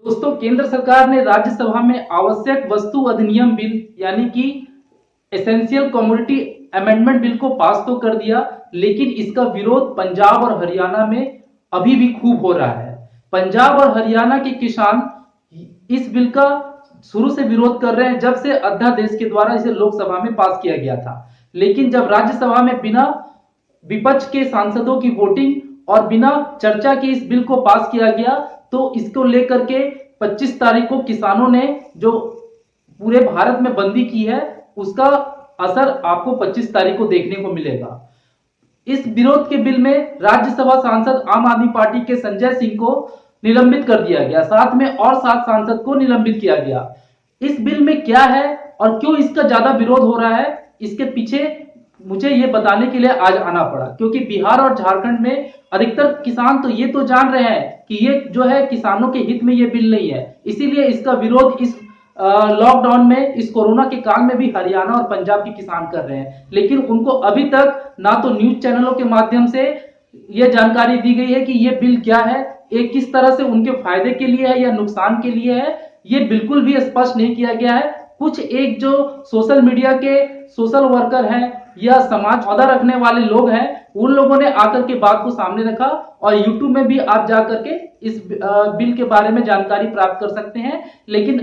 दोस्तों, केंद्र सरकार ने राज्यसभा में आवश्यक वस्तु अधिनियम बिल यानी कि एसेंशियल कमोडिटी अमेंडमेंट बिल को पास तो कर दिया, लेकिन इसका विरोध पंजाब और हरियाणा में अभी भी खूब हो रहा है। पंजाब और हरियाणा के किसान इस बिल का शुरू से विरोध कर रहे हैं, जब से अध्यादेश के द्वारा इसे लोकसभा में पास किया गया था। लेकिन जब राज्यसभा में बिना विपक्ष के सांसदों की वोटिंग और बिना चर्चा के इस बिल को पास किया गया, तो इसको लेकर के 25 तारीख को किसानों ने जो पूरे भारत में बंदी की है, उसका असर आपको 25 तारीख को देखने को मिलेगा। इस विरोध के बिल में राज्यसभा सांसद आम आदमी पार्टी के संजय सिंह को निलंबित कर दिया गया, साथ में और 7 सांसद को निलंबित किया गया। इस बिल में क्या है और क्यों इसका ज्यादा विरोध हो रहा है, इसके पीछे मुझे ये बताने के लिए आज आना पड़ा, क्योंकि बिहार और झारखंड में अधिकतर किसान तो ये तो जान रहे हैं कि ये जो है किसानों के हित में ये बिल नहीं है। इसीलिए इसका विरोध इस लॉकडाउन में, इस कोरोना के काल में भी हरियाणा और पंजाब के किसान कर रहे हैं। लेकिन उनको अभी तक ना तो न्यूज चैनलों के माध्यम से ये जानकारी दी गई है कि ये बिल क्या है, ये किस तरह से उनके फायदे के लिए है या नुकसान के लिए है, ये बिल्कुल भी स्पष्ट नहीं किया गया है। कुछ एक जो सोशल मीडिया के सोशल वर्कर हैं या समाज पौधा रखने वाले लोग हैं, उन लोगों ने आकर के बात को सामने रखा और यूट्यूब में भी आप जाकर के इस बिल के बारे में जानकारी प्राप्त कर सकते हैं। लेकिन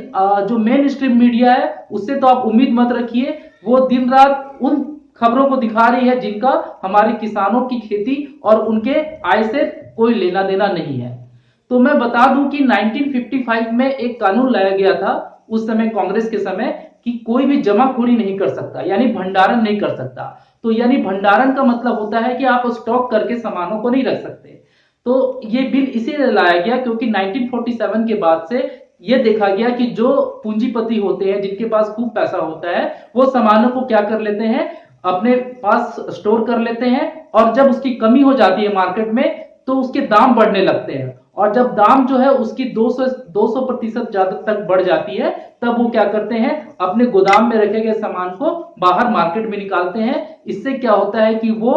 जो मेन स्ट्रीम मीडिया है, उससे तो आप उम्मीद मत रखिए। वो दिन रात उन खबरों को दिखा रही है जिनका हमारे किसानों की खेती और उनके आय से कोई लेना देना नहीं है। तो मैं बता दूं कि 1955 में एक कानून लाया गया था, उस समय कांग्रेस के समय, कि कोई भी जमाखोरी नहीं कर सकता, यानी भंडारण नहीं कर सकता। तो यानी भंडारण का मतलब होता है कि आप स्टॉक करके सामानों को नहीं रख सकते। तो ये बिल इसीलिए लाया गया क्योंकि 1947 के बाद से ये देखा गया कि जो पूंजीपति होते हैं, जिनके पास खूब पैसा होता है, वो सामानों को क्या कर लेते हैं, अपने पास स्टोर कर लेते हैं, और जब उसकी कमी हो जाती है मार्केट में, तो उसके दाम बढ़ने लगते हैं। और जब दाम जो है उसकी 200% ज्यादा तक बढ़ जाती है, तब वो क्या करते हैं, अपने गोदाम में रखे गए सामान को बाहर मार्केट में निकालते हैं। इससे क्या होता है कि वो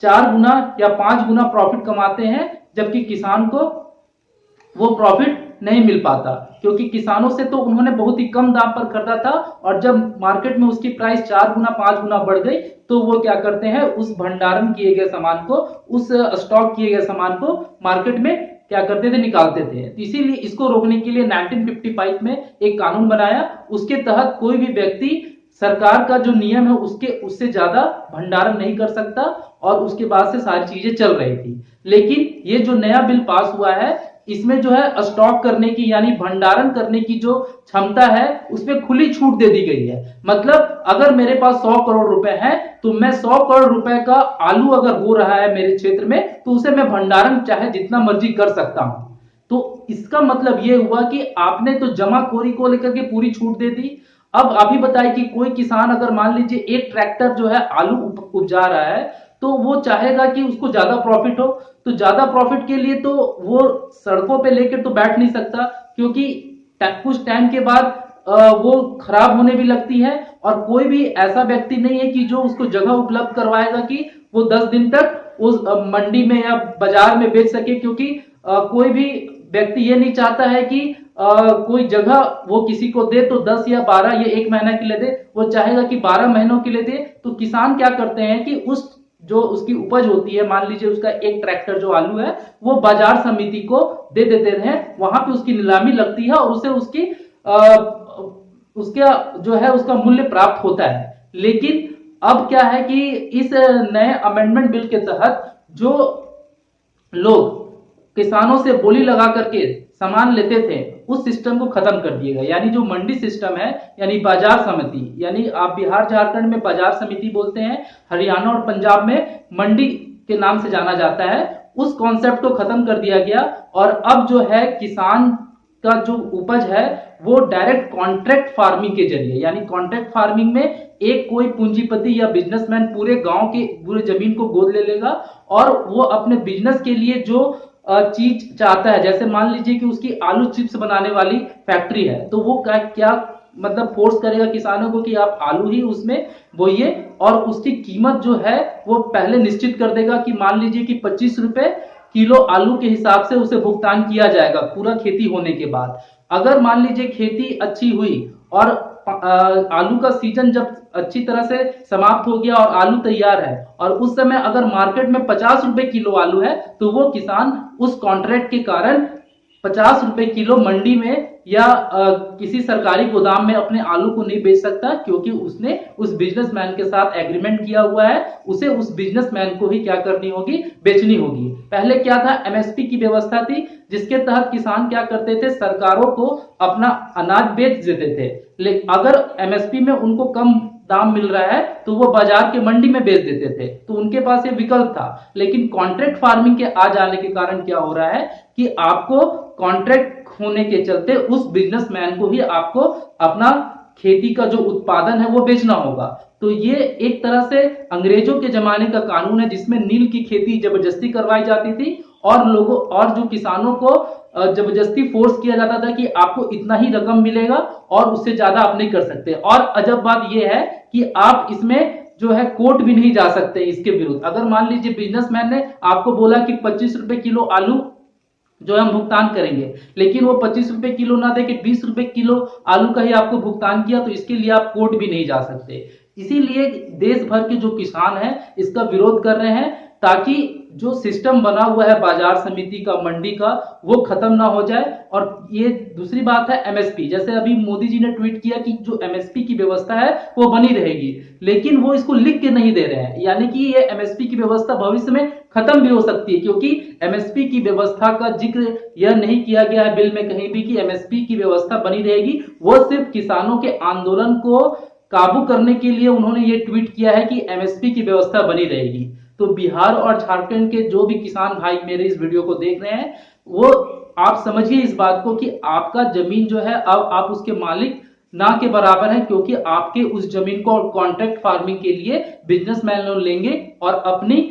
4 गुना या 5 गुना प्रॉफिट कमाते हैं, जबकि किसान को वो प्रॉफिट नहीं मिल पाता, क्योंकि किसानों से तो उन्होंने बहुत ही कम दाम पर खरीदा था, और जब मार्केट में उसकी प्राइस 4 गुना 5 गुना बढ़ गई, तो वो क्या करते हैं, उस भंडारण किए गए सामान को, उस स्टॉक किए गए सामान को मार्केट में क्या करते थे, निकालते थे। इसीलिए इसको रोकने के लिए 1955 में एक कानून बनाया। उसके तहत कोई भी व्यक्ति सरकार का जो नियम है उससे ज्यादा भंडारण नहीं कर सकता, और उसके बाद से सारी चीजें चल रही थी। लेकिन ये जो नया बिल पास हुआ है, इसमें जो है स्टॉक करने की यानी भंडारण करने की जो क्षमता है, उसमें खुली छूट दे दी गई है। मतलब अगर मेरे पास 100 करोड़ रुपए है, तो मैं 100 करोड़ रुपए का आलू अगर हो रहा है मेरे क्षेत्र में, तो उसे मैं भंडारण चाहे जितना मर्जी कर सकता हूं। तो इसका मतलब ये हुआ कि आपने तो जमाखोरी को लेकर के पूरी छूट दे दी। अब आप ही बताइए कि कोई किसान अगर मान लीजिए एक ट्रैक्टर जो है आलू उपजा रहा है, तो वो चाहेगा कि उसको ज्यादा प्रॉफिट हो। तो ज्यादा प्रॉफिट के लिए तो वो सड़कों पे लेकर तो बैठ नहीं सकता, क्योंकि कुछ टाइम के बाद वो खराब होने भी लगती है, और कोई भी ऐसा व्यक्ति नहीं है कि जो उसको जगह उपलब्ध करवाएगा कि वो 10 दिन तक उस मंडी में या बाजार में बेच सके। क्योंकि कोई भी व्यक्ति ये नहीं चाहता है कि कोई जगह वो किसी को दे तो 10 या 12 या 1 महीना के लिए दे, वो चाहेगा कि 12 महीनों के लिए दे। तो किसान क्या करते हैं कि उस जो उसकी उपज होती है, मान लीजिए उसका एक ट्रैक्टर जो आलू है, वो बाजार समिति को दे देते हैं, वहां पे उसकी नीलामी लगती है और उसे उसका जो है उसका मूल्य प्राप्त होता है। लेकिन अब क्या है कि इस नए अमेंडमेंट बिल के तहत जो लोग किसानों से बोली लगा करके सामान लेते थे, उस सिस्टम को खत्म कर दिएगा। यानी जो मंडी सिस्टम है, यानी बाजार समिति, यानी आप बिहार झारखंड में बाजार समिति बोलते हैं, हरियाणा और पंजाब में मंडी के नाम से जाना जाता है, उस कॉन्सेप्ट को खत्म कर दिया गया। और अब जो है किसान का जो उपज है, वो डायरेक्ट कॉन्ट्रैक्ट फार्मिंग के जरिए, यानी कॉन्ट्रैक्ट फार्मिंग में एक कोई पूंजीपति या बिजनेसमैन पूरे गांव के पूरे जमीन को गोद ले लेगा, और वो अपने बिजनेस के लिए जो चीज चाहता है, जैसे मान लीजिए कि उसकी आलू चिप्स बनाने वाली फैक्ट्री है, तो वो क्या मतलब फोर्स करेगा किसानों को कि आप आलू ही उसमें बोइए, और उसकी कीमत जो है वो पहले निश्चित कर देगा कि मान लीजिए कि 25 रुपए किलो आलू के हिसाब से उसे भुगतान किया जाएगा पूरा खेती होने के बाद। अगर मान लीजिए खेती अच्छी हुई और आलू का सीजन जब अच्छी तरह से समाप्त हो गया और आलू तैयार है और उस समय अगर मार्केट में 50 रुपए किलो आलू है, तो वो किसान उस कॉन्ट्रैक्ट के कारण 50 रुपए किलो मंडी में या किसी सरकारी गोदाम में अपने आलू को नहीं बेच सकता, क्योंकि उसने उस बिजनेसमैन के साथ एग्रीमेंट किया हुआ है। उसे उस बिजनेसमैन को ही क्या करनी होगी, बेचनी होगी। पहले क्या था, एमएसपी की व्यवस्था थी, जिसके तहत किसान क्या करते थे, सरकारों को अपना अनाज बेच देते थे। लेकिन अगर एमएसपी में उनको कम दाम मिल रहा है तो वो बाजार के मंडी में बेच देते थे, तो उनके पास ये विकल्प था। लेकिन कॉन्ट्रैक्ट फार्मिंग के आ जाने के कारण क्या हो रहा है कि आपको कॉन्ट्रैक्ट होने के चलते उस बिजनेसमैन को ही आपको अपना खेती का जो उत्पादन है वो बेचना होगा। तो ये एक तरह से अंग्रेजों के जमाने का कानून है, जिसमें नील की खेती जबरदस्ती करवाई जाती थी और लोगों और जो किसानों को जबरदस्ती फोर्स किया जाता था कि आपको इतना ही रकम मिलेगा और उससे ज्यादा आप नहीं कर सकते। और अजब बात यह है कि आप इसमें जो है कोर्ट भी नहीं जा सकते इसके विरुद्ध। अगर मान लीजिए बिजनेसमैन ने आपको बोला कि 25 रुपए किलो आलू जो हम भुगतान करेंगे, लेकिन वो 25 रुपए किलो ना दे के 20 रुपए किलो आलू का ही आपको भुगतान किया, तो इसके लिए आप कोर्ट भी नहीं जा सकते। इसीलिए देश भर के जो किसान हैं इसका विरोध कर रहे हैं, ताकि जो सिस्टम बना हुआ है बाजार समिति का, मंडी का, वो खत्म ना हो जाए। और ये दूसरी बात है एमएसपी, जैसे अभी मोदी जी ने ट्वीट किया कि जो एमएसपी की व्यवस्था है वो बनी रहेगी, लेकिन वो इसको लिख के नहीं दे रहे हैं। यानी कि ये एमएसपी की व्यवस्था भविष्य में खत्म भी हो सकती है, क्योंकि एमएसपी की व्यवस्था का जिक्र यह नहीं किया गया है बिल में कहीं भी कि एमएसपी की व्यवस्था बनी रहेगी। वो सिर्फ किसानों के आंदोलन को काबू करने के लिए उन्होंने ये ट्वीट किया है कि एमएसपी की व्यवस्था बनी रहेगी। तो बिहार और झारखंड के जो भी किसान भाई मेरे इस वीडियो को देख रहे हैं, वो आप समझिए इस बात को कि आपका जमीन जो है अब आप उसके मालिक ना के बराबर है, क्योंकि आपके उस जमीन को कॉन्ट्रैक्ट फार्मिंग के लिए बिजनेसमैन लोग लेंगे और अपनी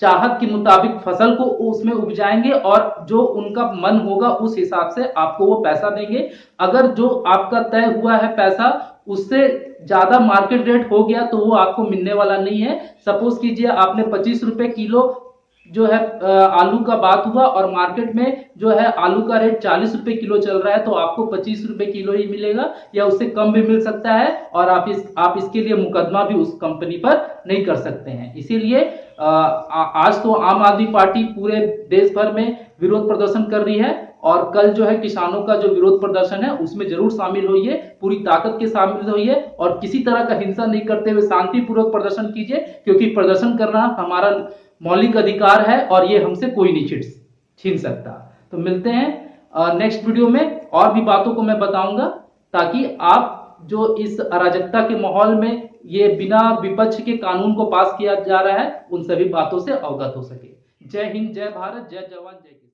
चाहत के मुताबिक फसल को उसमें उपजाएंगे और जो उनका मन होगा उस हिसाब से आपको वो पैसा देंगे। अगर जो आपका तय हुआ है पैसा उससे ज्यादा मार्केट रेट हो गया तो वो आपको मिलने वाला नहीं है। सपोज कीजिए आपने 25 रुपए किलो जो है आलू का बात हुआ और मार्केट में जो है आलू का रेट 40 रुपए किलो चल रहा है, तो आपको 25 रुपए किलो ही मिलेगा या उससे कम भी मिल सकता है, और आप इसके लिए मुकदमा भी उस कंपनी पर नहीं कर सकते हैं। इसीलिए आज तो आम आदमी पार्टी पूरे देश भर में विरोध प्रदर्शन कर रही है, और कल जो है किसानों का जो विरोध प्रदर्शन है उसमें जरूर शामिल होइए, पूरी ताकत के शामिल होइए और किसी तरह का हिंसा नहीं करते हुए शांतिपूर्वक प्रदर्शन कीजिए, क्योंकि प्रदर्शन करना हमारा मौलिक अधिकार है और ये हमसे कोई नहीं छीन सकता। तो मिलते हैं नेक्स्ट वीडियो में, और भी बातों को मैं बताऊंगा ताकि आप जो इस अराजकता के माहौल में ये बिना विपक्ष के कानून को पास किया जा रहा है उन सभी बातों से अवगत हो सके। जय हिंद, जय भारत, जय जवान, जय किसान।